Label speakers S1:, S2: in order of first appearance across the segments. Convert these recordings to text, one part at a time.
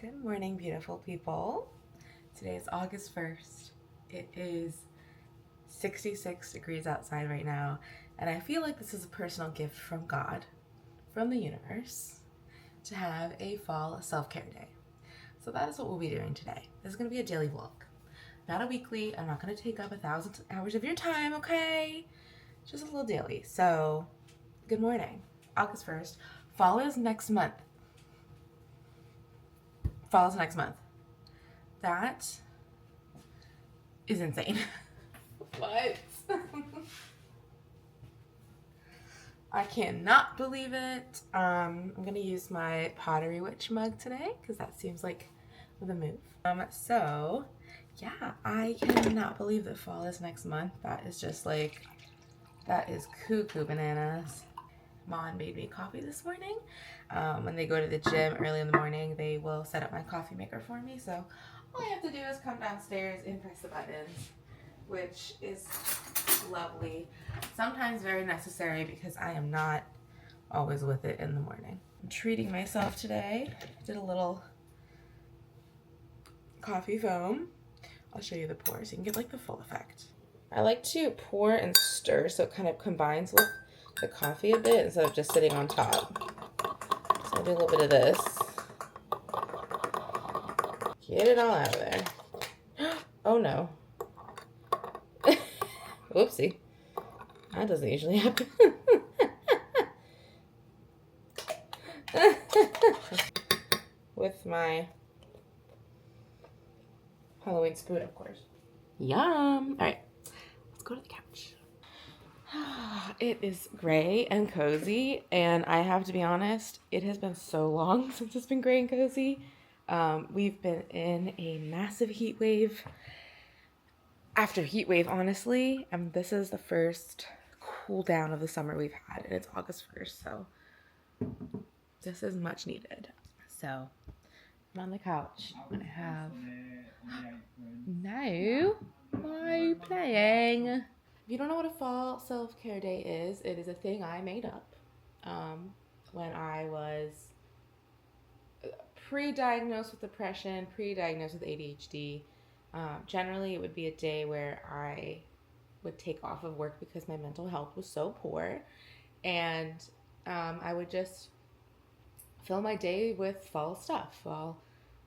S1: Good morning, beautiful people. Today is August 1st. It is 66 degrees outside right now, and I feel like this is a personal gift from God, from the universe, to have a fall self-care day. So that is what we'll be doing today. This is going to be a daily vlog, not a weekly. I'm not going to take up 1,000 hours of your time, okay? Just a little daily. So, good morning. August 1st. Fall is next month. Fall is next month. That is insane. What? I cannot believe it. I'm gonna use my Pottery Witch mug today because that seems like the move. So yeah, I cannot believe that fall is next month. That is just like, that is cuckoo bananas. Mom made me coffee this morning. When they go to the gym early in the morning, they will set up my coffee maker for me. So all I have to do is come downstairs and press the buttons, which is lovely. Sometimes very necessary because I am not always with it in the morning. I'm treating myself today. Did a little coffee foam. I'll show you the pour so you can get like the full effect. I like to pour and stir so it kind of combines with the coffee a bit instead of just sitting on top. So I'll do a little bit of this. Get it all out of there. Oh no. Whoopsie. That doesn't usually happen. With my Halloween spoon, of course. Yum! Alright, let's go to the couch. It is gray and cozy, and I have to be honest, it has been so long since it's been gray and cozy. We've been in a massive heat wave. After heat wave, honestly, this is the first cool down of the summer we've had, and it's August 1st, so this is much needed. So I'm on the couch and I have no my playing. If you don't know what a fall self-care day is, it is a thing I made up when I was pre-diagnosed with depression, pre-diagnosed with ADHD. Generally, it would be a day where I would take off of work because my mental health was so poor, and I would just fill my day with fall stuff, fall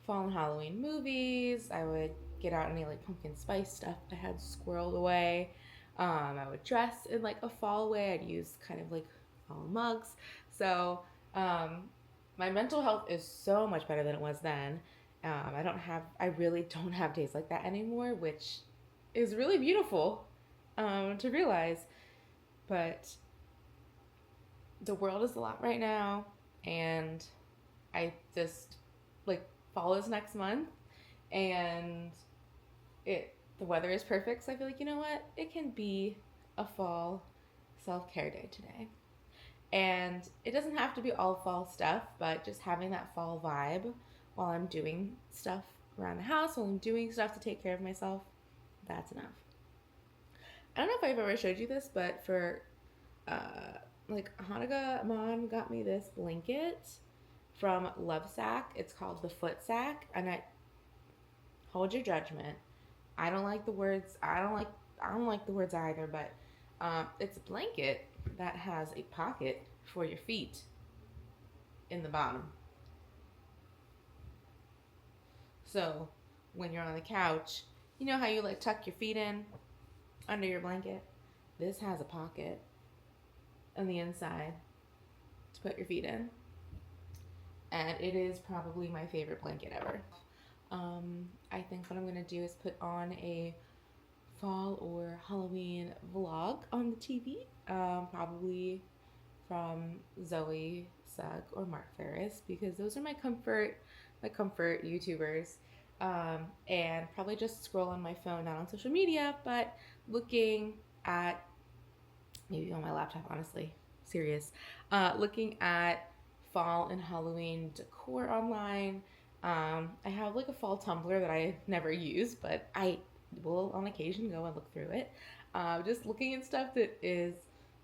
S1: and Halloween movies. I would get out any like pumpkin spice stuff I had squirreled away. I would dress in like a fall way. I'd use kind of like fall mugs. So my mental health is so much better than it was then. I really don't have days like that anymore, which is really beautiful to realize. But the world is a lot right now, and I just like, fall is next month, and the weather is perfect, so I feel like, you know what, it can be a fall self-care day today. And it doesn't have to be all fall stuff, but just having that fall vibe while I'm doing stuff around the house, while I'm doing stuff to take care of myself, that's enough. I don't know if I've ever showed you this, but for like Hanukkah, Mom got me this blanket from Lovesac. It's called the Foot Sack, and I hold your judgment. I don't like the words. I don't like the words either, but it's a blanket that has a pocket for your feet in the bottom. So when you're on the couch, you know how you like tuck your feet in under your blanket? This has a pocket on the inside to put your feet in. And it is probably my favorite blanket ever. I think what I'm going to do is put on a fall or Halloween vlog on the TV, probably from Zoe Sugg or Mark Ferris, because those are my comfort YouTubers, and probably just scroll on my phone, not on social media, but looking at, maybe on my laptop, honestly, serious, looking at fall and Halloween decor online. I have like a fall Tumblr that I never use, but I will on occasion go and look through it. Just looking at stuff that is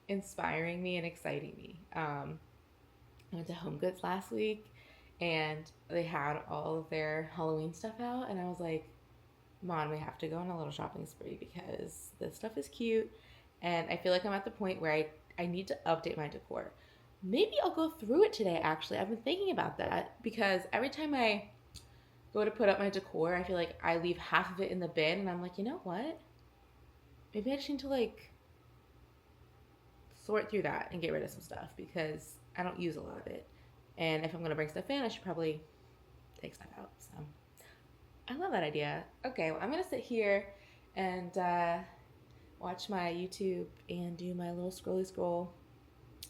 S1: inspiring me and exciting me. I went to Home Goods last week and they had all of their Halloween stuff out, and I was like, Mom, we have to go on a little shopping spree because this stuff is cute, and I feel like I'm at the point where I need to update my decor. Maybe I'll go through it today, actually. I've been thinking about that because every time I go to put up my decor, I feel like I leave half of it in the bin, and I'm like, you know what? Maybe I just need to like sort through that and get rid of some stuff because I don't use a lot of it. And if I'm gonna bring stuff in, I should probably take stuff out. So I love that idea. Okay, well, I'm gonna sit here and watch my YouTube and do my little scrolly scroll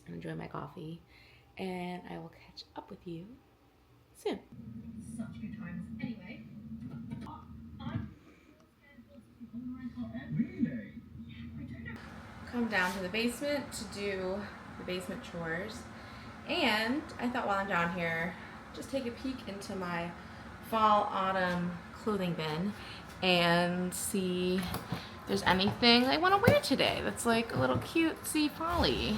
S1: and enjoy my coffee. And I will catch up with you soon. Such good times. Anyway, come down to the basement to do the basement chores. And I thought while I'm down here, just take a peek into my fall autumn clothing bin and see if there's anything I want to wear today that's like a little cutesy folly.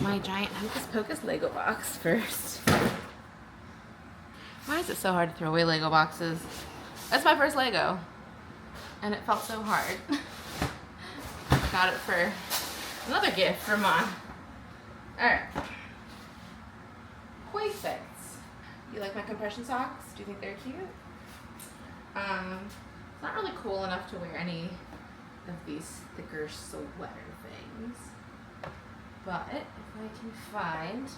S1: My giant Hocus Pocus Lego box first. Why is it so hard to throw away Lego boxes? That's my first Lego, and it felt so hard. I got it for another gift from Mom. Alright. Koi fits. You like my compression socks? Do you think they're cute? It's not really cool enough to wear any of these thicker sweater things. But if I can find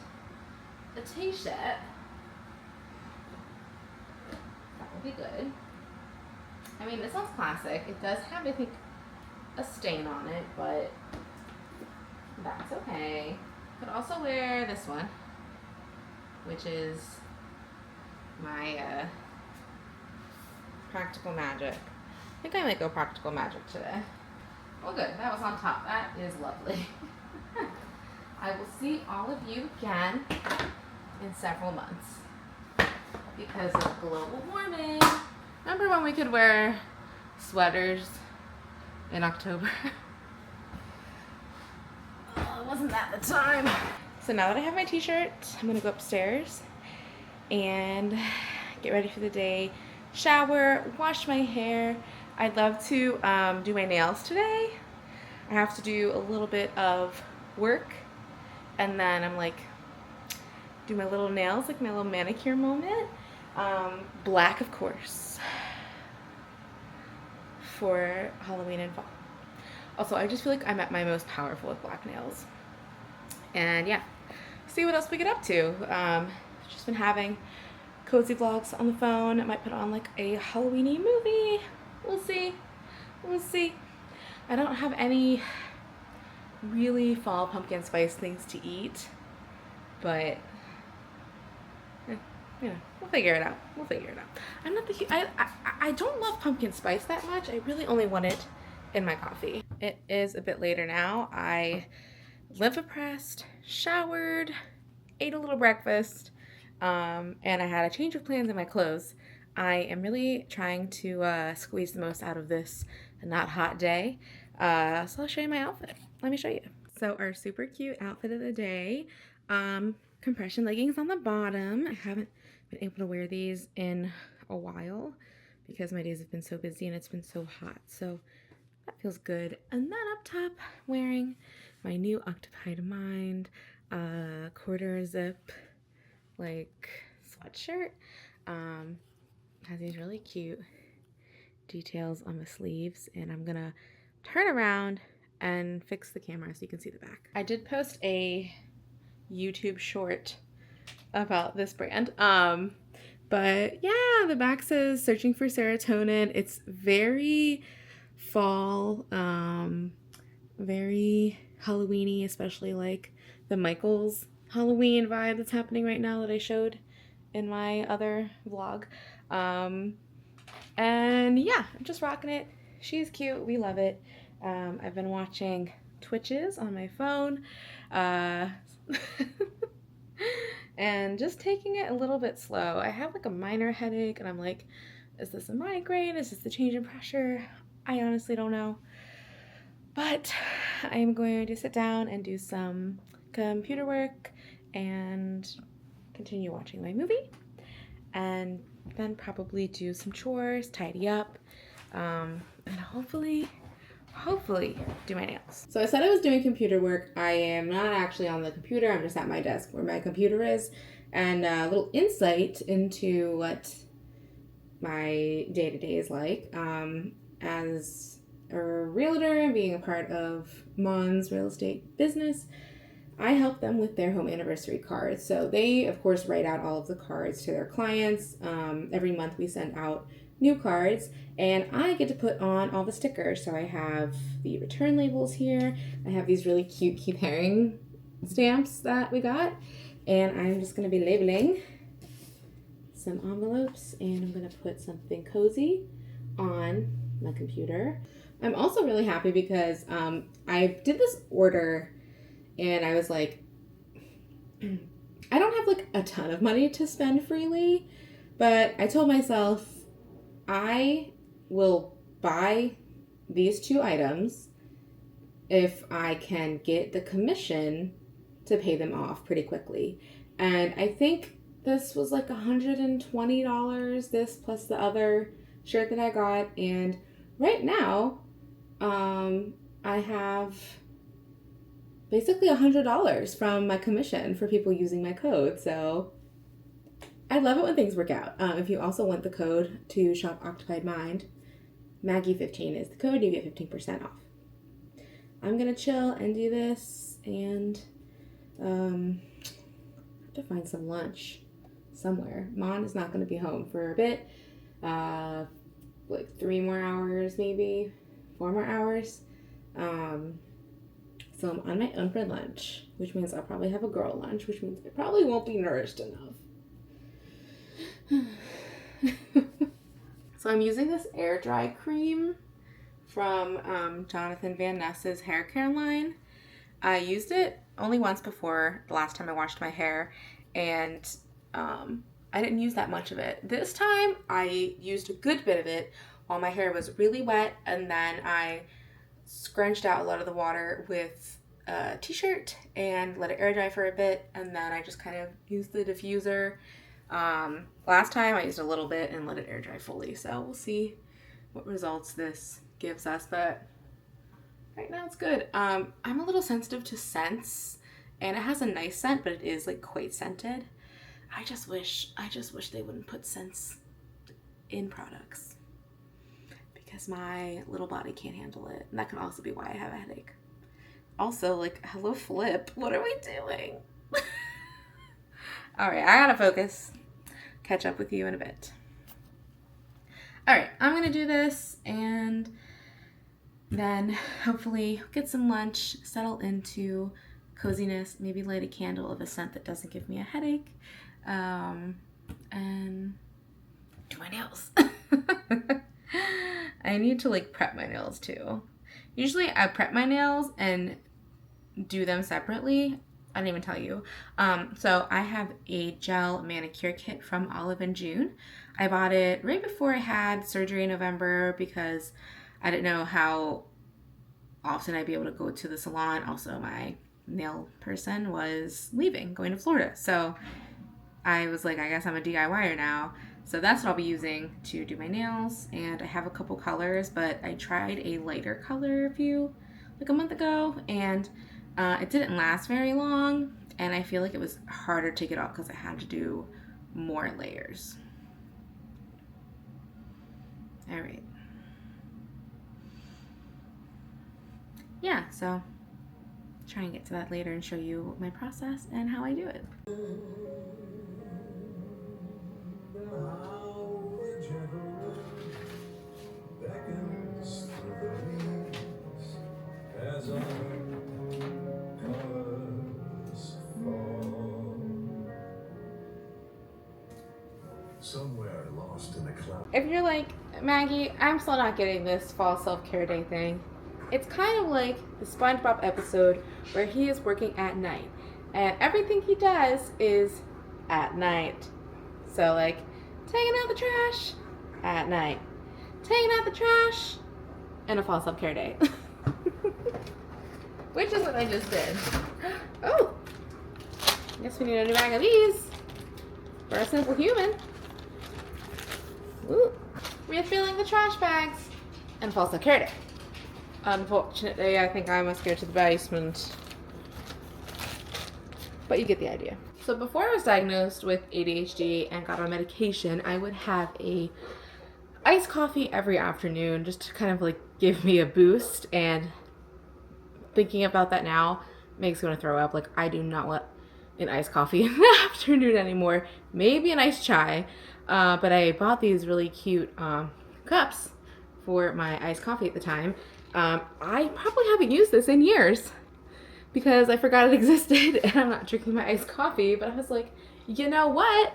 S1: a t-shirt, that will be good. I mean, this one's classic. It does have, I think, a stain on it, but that's okay. Could also wear this one, which is my Practical Magic. I think I might go Practical Magic today. Well, good. That was on top. That is lovely. I will see all of you again in several months because of global warming. Remember when we could wear sweaters in October? Oh, wasn't that the time? So now that I have my t-shirt, I'm gonna go upstairs and get ready for the day, shower, wash my hair. I'd love to do my nails today. I have to do a little bit of work, and then I'm like, do my little nails, like my little manicure moment. Black, of course, for Halloween and fall. Also, I just feel like I'm at my most powerful with black nails. And yeah, see what else we get up to. Just been having cozy vlogs on the phone. I might put on like a Halloween-y movie. We'll see. We'll see. I don't have any really fall pumpkin spice things to eat, but you know, we'll figure it out. We'll figure it out. I'm not the I don't love pumpkin spice that much. I really only want it in my coffee. It is a bit later now. I lymphopressed, showered, ate a little breakfast, and I had a change of plans in my clothes. I am really trying to squeeze the most out of this not hot day. So I'll show you my outfit. Let me show you. So our super cute outfit of the day, compression leggings on the bottom. I haven't been able to wear these in a while because my days have been so busy and it's been so hot. So that feels good. And then up top, wearing my new Octopied Mind quarter zip like sweatshirt. Has these really cute details on the sleeves, and I'm gonna turn around and fix the camera so you can see the back. I did post a YouTube short about this brand. But yeah, the back says searching for serotonin. It's very fall, very Halloween-y, especially like the Michaels Halloween vibe that's happening right now that I showed in my other vlog. And yeah, I'm just rocking it. She's cute. We love it. I've been watching Twitches on my phone. And just taking it a little bit slow. I have like a minor headache and I'm like, is this a migraine? Is this the change in pressure? I honestly don't know. But I am going to sit down and do some computer work and continue watching my movie, and then probably do some chores, tidy up, and hopefully do my nails. So I said I was doing computer work. I am not actually on the computer. I'm just at my desk where my computer is. And a little insight into what my day-to-day is like. As a realtor and being a part of Mon's real estate business, I help them with their home anniversary cards. So they, of course, write out all of the cards to their clients. Every month we send out new cards, and I get to put on all the stickers. So I have the return labels here. I have these really cute keep herring stamps that we got, and I'm just going to be labeling some envelopes, and I'm going to put something cozy on my computer. I'm also really happy because I did this order, and I was like, I don't have like a ton of money to spend freely, but I told myself I will buy these 2 items if I can get the commission to pay them off pretty quickly. And I think this was like $120, this plus the other shirt that I got. And right now, I have basically $100 from my commission for people using my code. So I love it when things work out. If you also want the code to shop Occupied Mind, Maggie15 is the code. You get 15% off. I'm going to chill and do this, and have to find some lunch somewhere. Mon is not going to be home for a bit. Like 3 more hours, maybe 4 more hours. So I'm on my own for lunch, which means I'll probably have a girl lunch, which means I probably won't be nourished enough. So I'm using this air dry cream from Jonathan Van Ness's hair care line. I used it only once before the last time I washed my hair, and I didn't use that much of it. This time I used a good bit of it while my hair was really wet, and then I scrunched out a lot of the water with a t-shirt and let it air dry for a bit, and then I just kind of used the diffuser. Last time I used a little bit and let it air dry fully, so we'll see what results this gives us, but right now it's good. I'm a little sensitive to scents, and it has a nice scent, but it is like quite scented. I just wish they wouldn't put scents in products, because my little body can't handle it, and that can also be why I have a headache. Also, like, hello Flip, what are we doing? All right, I gotta focus. Catch up with you in a bit. All right, I'm gonna do this, and then hopefully get some lunch, settle into coziness, maybe light a candle of a scent that doesn't give me a headache, and do my nails. I need to like prep my nails too. Usually I prep my nails and do them separately. I didn't even tell you. So I have a gel manicure kit from Olive & June. I bought it right before I had surgery in November because I didn't know how often I'd be able to go to the salon. Also, my nail person was leaving, going to Florida. So I was like, I guess I'm a DIYer now. So that's what I'll be using to do my nails. And I have a couple colors, but I tried a lighter color like a month ago, and it didn't last very long, and I feel like it was harder to get off because I had to do more layers. All right. Yeah, so try and get to that later and show you my process and how I do it.
S2: Somewhere lost in the cloud.
S1: If you're like, Maggie, I'm still not getting this fall self-care day thing, it's kind of like the SpongeBob episode where he is working at night, and everything he does is at night. So like, taking out the trash at night, taking out the trash, and a fall self-care day. Which is what I just did. Oh, I guess we need a new bag of these. for a simple human. Ooh. Refilling the trash bags and false security. Unfortunately, I think I must go to the basement. But you get the idea. So before I was diagnosed with ADHD and got on medication, I would have a iced coffee every afternoon just to kind of like give me a boost. And thinking about that now makes me want to throw up. Like, I do not want an iced coffee in the afternoon anymore. Maybe an iced chai. But I bought these really cute cups for my iced coffee at the time. I probably haven't used this in years because I forgot it existed and I'm not drinking my iced coffee. But I was like, you know what?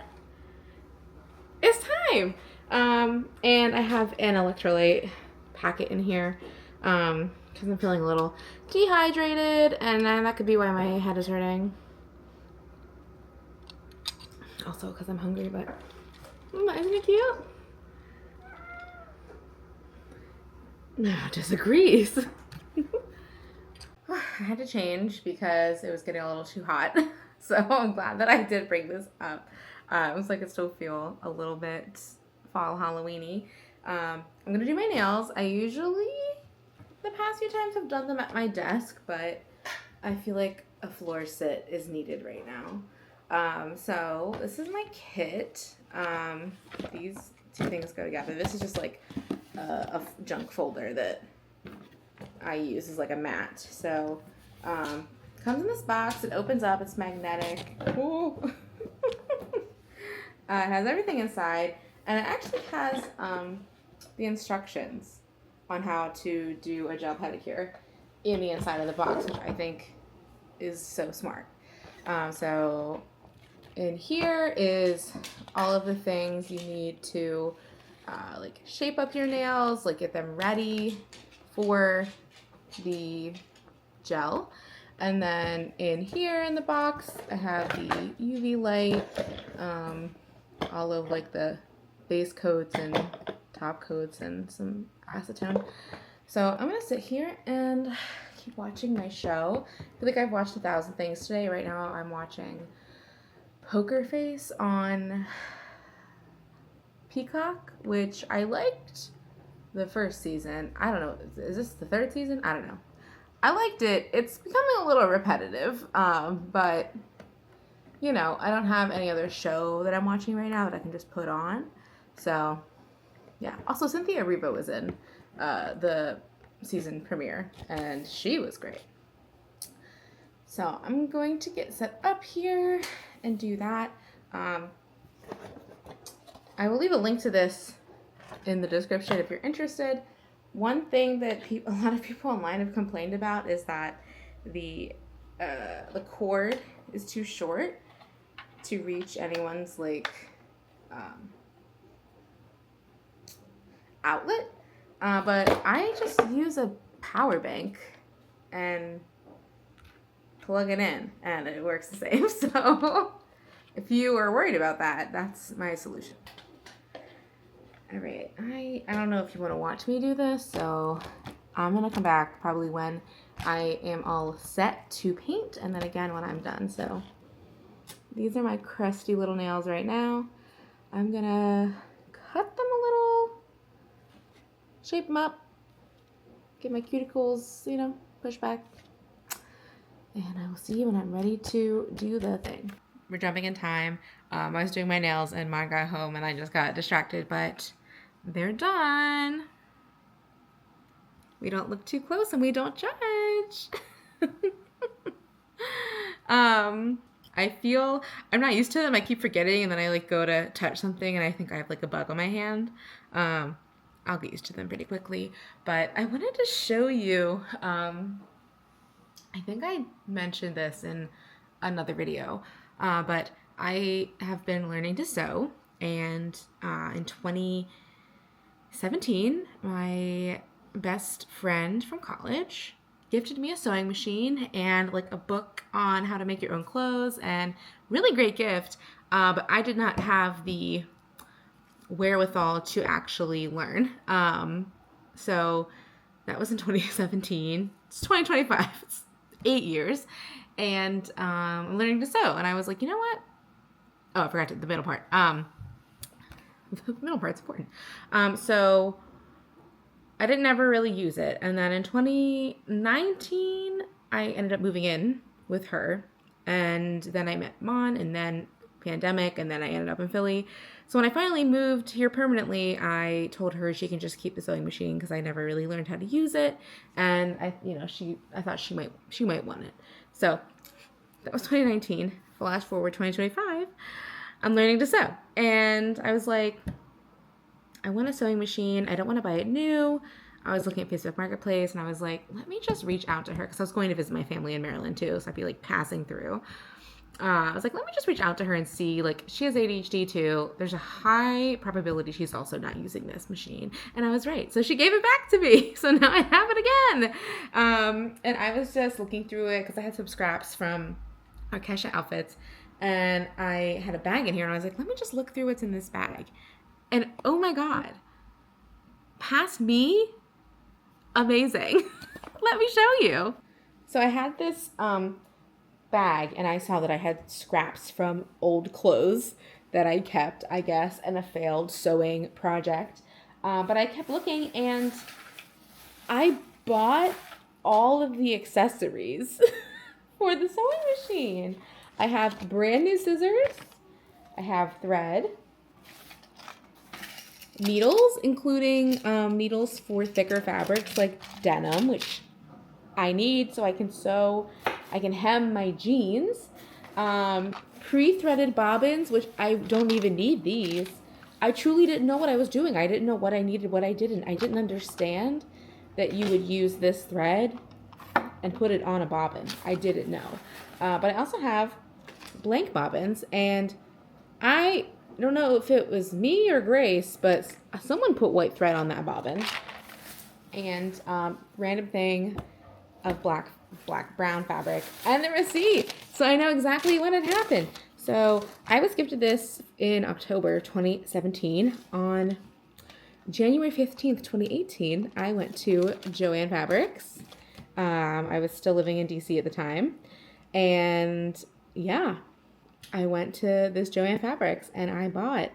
S1: It's time. And I have an electrolyte packet in here because I'm feeling a little dehydrated, and that could be why my head is hurting. Also because I'm hungry, but isn't it cute? No, disagrees. I had to change because it was getting a little too hot. So I'm glad that I did bring this up. It was like I still feel a little bit fall Halloween-y. I'm going to do my nails. I usually, the past few times, have done them at my desk, but I feel like a floor sit is needed right now. So this is my kit. These two things go together. This is just like a junk folder that I use as like a mat. So comes in this box. It opens up. It's magnetic. Ooh. It has everything inside, and it actually has the instructions on how to do a gel pedicure in the inside of the box, which I think is so smart. So in here is all of the things you need to like shape up your nails, like get them ready for the gel. And then in here in the box, I have the UV light, all of like the base coats and top coats and some acetone. So I'm gonna sit here and keep watching my show. I feel like I've watched 1,000 things today. Right now I'm watching Poker Face on Peacock, which I liked the first season. I don't know, is this the third season? I don't know. I liked it. It's becoming a little repetitive, but you know, I don't have any other show that I'm watching right now that I can just put on. So yeah. Also, Cynthia Erivo was in the season premiere, and she was great. So I'm going to get set up here and do that. I will leave a link to this in the description if you're interested. One thing that a lot of people online have complained about is that the cord is too short to reach anyone's like outlet, but I just use a power bank and plug it in and it works the same. So if you are worried about that, that's my solution. All right, I don't know if you want to watch me do this, so I'm gonna come back probably when I am all set to paint, and then again when I'm done. So these are my crusty little nails right now. I'm gonna cut them a little, shape them up, get my cuticles, you know, push back, and I will see you when I'm ready to do the thing. We're jumping in time. I was doing my nails and mine got home and I just got distracted, but they're done. We don't look too close and we don't judge. I feel I'm not used to them. I keep forgetting, and then I like go to touch something and I think I have like a bug on my hand. I'll get used to them pretty quickly, but I wanted to show you, I think I mentioned this in another video, but I have been learning to sew, and in 2017, my best friend from college gifted me a sewing machine and like a book on how to make your own clothes, and really great gift, but I did not have the wherewithal to actually learn. So that was in 2017. It's 2025. It's 8 years, and I'm learning to sew, and I was like, you know what? Oh, I forgot the middle part. The middle part's important. So I didn't ever really use it. And then in 2019, I ended up moving in with her. And then I met Mon, and then pandemic, and then I ended up in Philly. So when I finally moved here permanently, I told her she can just keep the sewing machine because I never really learned how to use it. And I thought she might want it. So that was 2019. Flash forward 2025. I'm learning to sew. And I was like, I want a sewing machine. I don't want to buy it new. I was looking at Facebook Marketplace and I was like, let me just reach out to her because I was going to visit my family in Maryland too. So I'd be like passing through. I was like, let me just reach out to her and see, like, she has ADHD too. There's a high probability she's also not using this machine. And I was right. So she gave it back to me. So now I have it again. And I was just looking through it because I had some scraps from our Kesha outfits. And I had a bag in here and I was like, let me just look through what's in this bag. And oh my God, past me, amazing. Let me show you. So I had this bag and I saw that I had scraps from old clothes that I kept, I guess, in a failed sewing project. But I kept looking and I bought all of the accessories for the sewing machine. I have brand new scissors. I have thread. Needles, including needles for thicker fabrics like denim, which I need so I can sew, I can hem my jeans. Pre-threaded bobbins, which I don't even need these. I truly didn't know what I was doing. I didn't know what I needed, what I didn't. I didn't understand that you would use this thread and put it on a bobbin. I didn't know. But I also have blank bobbins, and I don't know if it was me or Grace, but someone put white thread on that bobbin. And random thing of brown fabric and the receipt. So I know exactly when it happened. So I was gifted this in October 2017. On January 15th, 2018, I went to Joann Fabrics. I was still living in DC at the time. And yeah, I went to this Joann Fabrics and I bought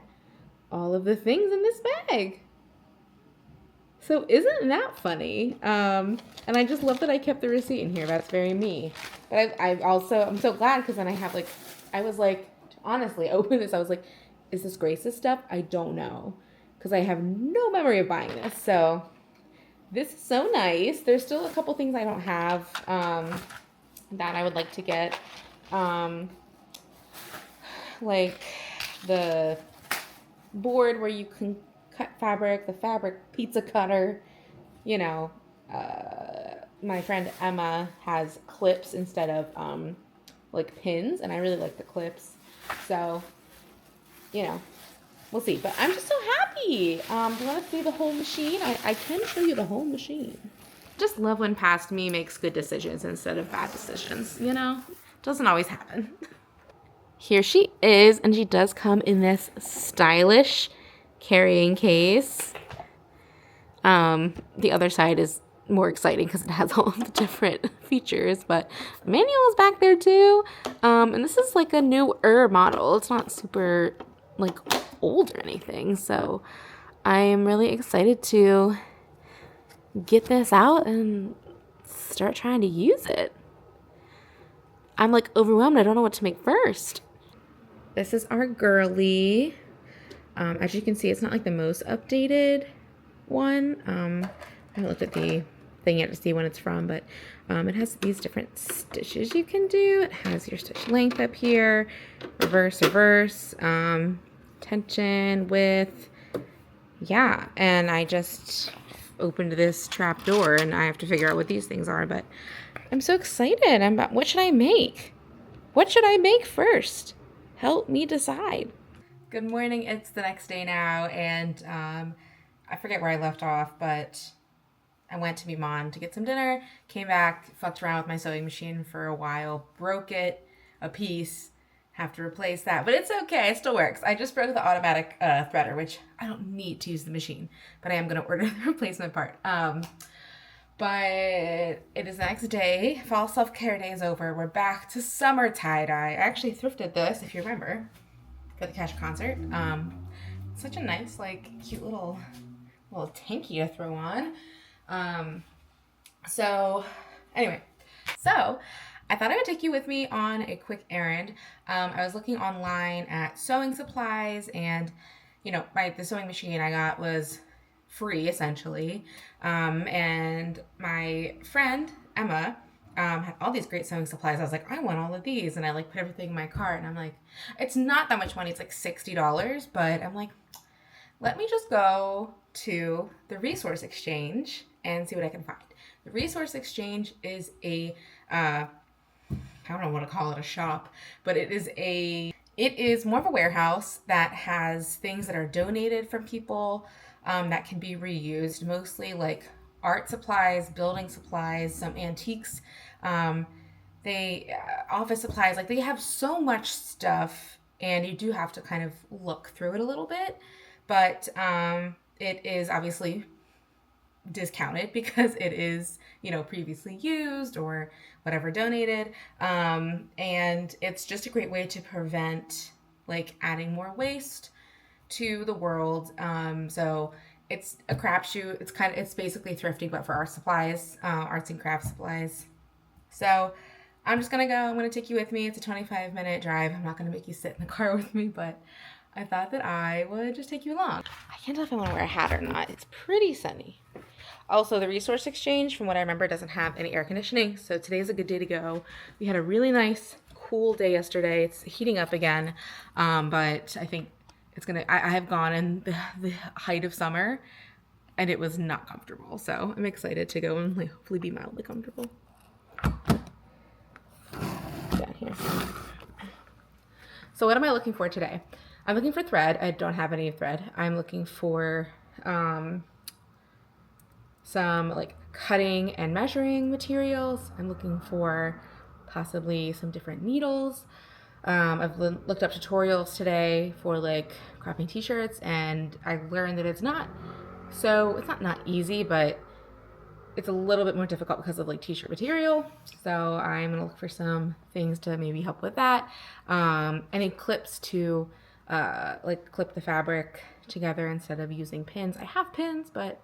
S1: all of the things in this bag. So isn't that funny? And I just love that I kept the receipt in here. That's very me. But I'm so glad because then I was like, honestly, open this. I was like, is this Grace's stuff? I don't know. Because I have no memory of buying this. So this is so nice. There's still a couple things I don't have that I would like to get. Like the board where you can cut fabric, the fabric pizza cutter. You know, my friend Emma has clips instead of like pins, and I really like the clips. So, you know, we'll see. But I'm just so happy. Do you want to see the whole machine? I can show you the whole machine. Just love when past me makes good decisions instead of bad decisions, you know? Doesn't always happen. Here she is, and she does come in this stylish carrying case. The other side is more exciting because it has all of the different features, but the manual is back there too. And this is like a newer model. It's not super like old or anything, so I am really excited to get this out and start trying to use it. I'm like overwhelmed. I don't know what to make first. This is our girly. As you can see, it's not like the most updated one. I haven't looked at the thing yet to see when it's from, but it has these different stitches you can do. It has your stitch length up here, reverse, tension, width. Yeah, and I just opened this trap door and I have to figure out what these things are, but I'm so excited. What should I make? What should I make first? Help me decide. Good morning. It's the next day now, and I forget where I left off, but I went to meet Mom to get some dinner, came back, fucked around with my sewing machine for a while, broke it a piece, have to replace that, but it's okay, it still works. I just broke the automatic threader, which I don't need to use the machine, but I am going to order the replacement part. But it is the next day. Fall self-care day is over. We're back to summer tie-dye. I actually thrifted this, if you remember. for the Kesha concert. Such a nice, like, cute little tanky to throw on. So anyway, so I thought I would take you with me on a quick errand. I was looking online at sewing supplies, and you know, the sewing machine I got was free essentially. And my friend Emma had all these great sewing supplies. I was like, I want all of these, and I like put everything in my cart. And I'm like, it's not that much money. It's like $60, but I'm like, let me just go to the Resource Exchange and see what I can find. The Resource Exchange is a I don't know what to call it, a shop, but it is more of a warehouse that has things that are donated from people that can be reused, mostly like art supplies, building supplies, some antiques, they office supplies. Like they have so much stuff, and you do have to kind of look through it a little bit, but it is obviously discounted because it is, you know, previously used or whatever donated, and it's just a great way to prevent like adding more waste to the world. So it's a crapshoot. It's basically thrifting, but for art supplies, arts and crafts supplies. So I'm just gonna go. I'm gonna take you with me. It's a 25-minute drive. I'm not gonna make you sit in the car with me, but I thought that I would just take you along. I can't tell if I want to wear a hat or not. It's pretty sunny. Also, the Resource Exchange, from what I remember, doesn't have any air conditioning, so today's a good day to go. We had a really nice, cool day yesterday. It's heating up again, but I think it's gonna. I have gone in the height of summer, and it was not comfortable. So I'm excited to go and hopefully be mildly comfortable. Down here. So what am I looking for today? I'm looking for thread. I don't have any thread. I'm looking for some like cutting and measuring materials. I'm looking for possibly some different needles. I've looked up tutorials today for like cropping t-shirts, and I learned that it's not easy, but it's a little bit more difficult because of like t-shirt material. So I'm gonna look for some things to maybe help with that. Any clips to like clip the fabric together instead of using pins. I have pins, but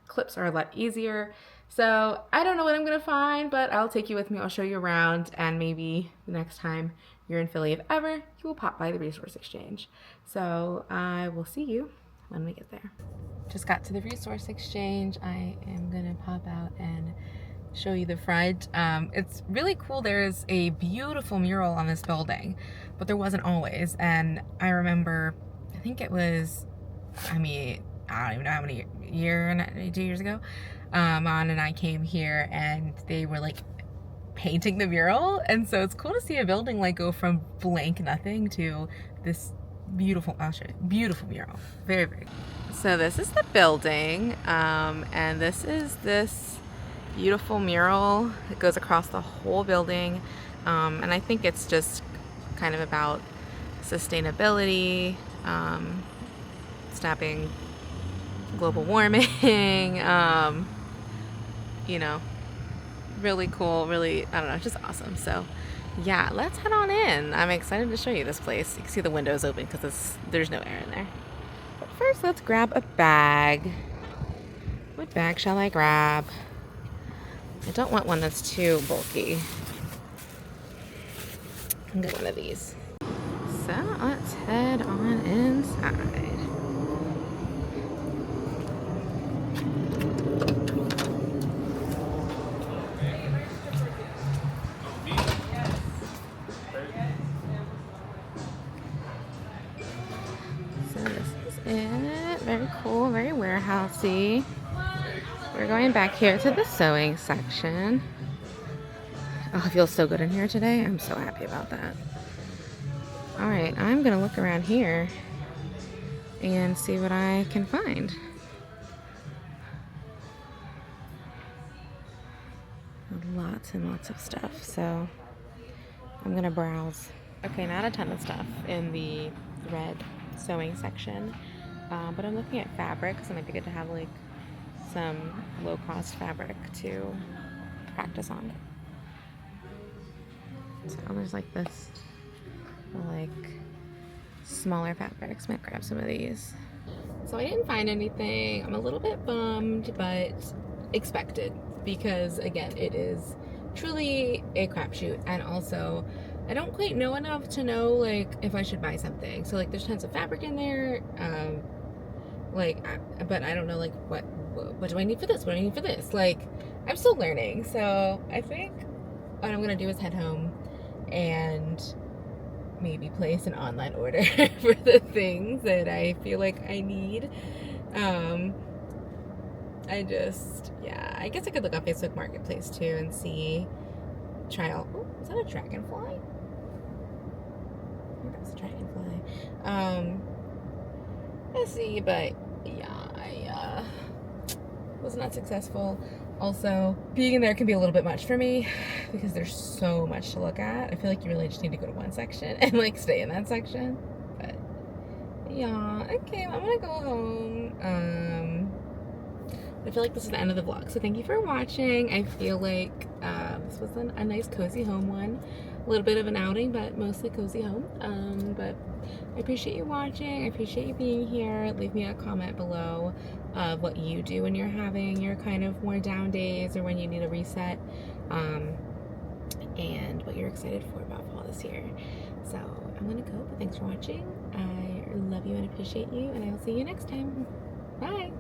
S1: clips are a lot easier. So I don't know what I'm gonna find, but I'll take you with me. I'll show you around, and maybe the next time you're in Philly, if ever, you will pop by the Resource Exchange. So I will see you when we get there. Just got to the Resource Exchange. I am gonna pop out and show you the front. It's really cool. There's a beautiful mural on this building, but there wasn't always. And I remember, I think it was, I don't even know how many, 2 years ago, Mon and I came here, and they were like painting the mural, and so it's cool to see a building like go from blank nothing to this beautiful, I'll show you, beautiful mural. Very, very cool. So this is the building, and this is this beautiful mural that goes across the whole building, and I think it's just kind of about sustainability, stopping global warming, you know, really cool, really, I don't know, just awesome. So yeah, let's head on in. I'm excited to show you this place. You can see the windows open because there's no air in there. But first, let's grab a bag. What bag shall I grab? I don't want one that's too bulky. I'll get one of these. So let's head on inside. Very cool, very warehousey. We're going back here to the sewing section. Oh, it feels so good in here today. I'm so happy about that. All right, I'm gonna look around here and see what I can find. Lots and lots of stuff, so I'm gonna browse. Okay, not a ton of stuff in the thread sewing section, but I'm looking at fabric, so it might be good to have like some low-cost fabric to practice on. So there's like this like smaller fabrics. Might grab some of these. So I didn't find anything. I'm a little bit bummed, but expected, because again, it is truly a crapshoot. And also, I don't quite know enough to know like if I should buy something. So like there's tons of fabric in there, but I don't know like what do I need for this? What do I need for this? Like I'm still learning. So I think what I'm gonna do is head home and maybe place an online order for the things that I feel like I need. I guess I could look on Facebook Marketplace too and see, oh, is that a dragonfly? I think that was a dragonfly. Let's see, but yeah, I was not successful. Also, being in there can be a little bit much for me because there's so much to look at. I feel like you really just need to go to one section and like stay in that section. But yeah, okay, I'm gonna go home. I feel like this is the end of the vlog, so thank you for watching. I feel like this was a nice cozy home one. A little bit of an outing, but mostly cozy home. But I appreciate you watching. I appreciate you being here. Leave me a comment below of what you do when you're having your kind of more down days or when you need a reset, and what you're excited for about fall this year. So I'm gonna go, but thanks for watching. I love you and appreciate you, and I will see you next time. Bye.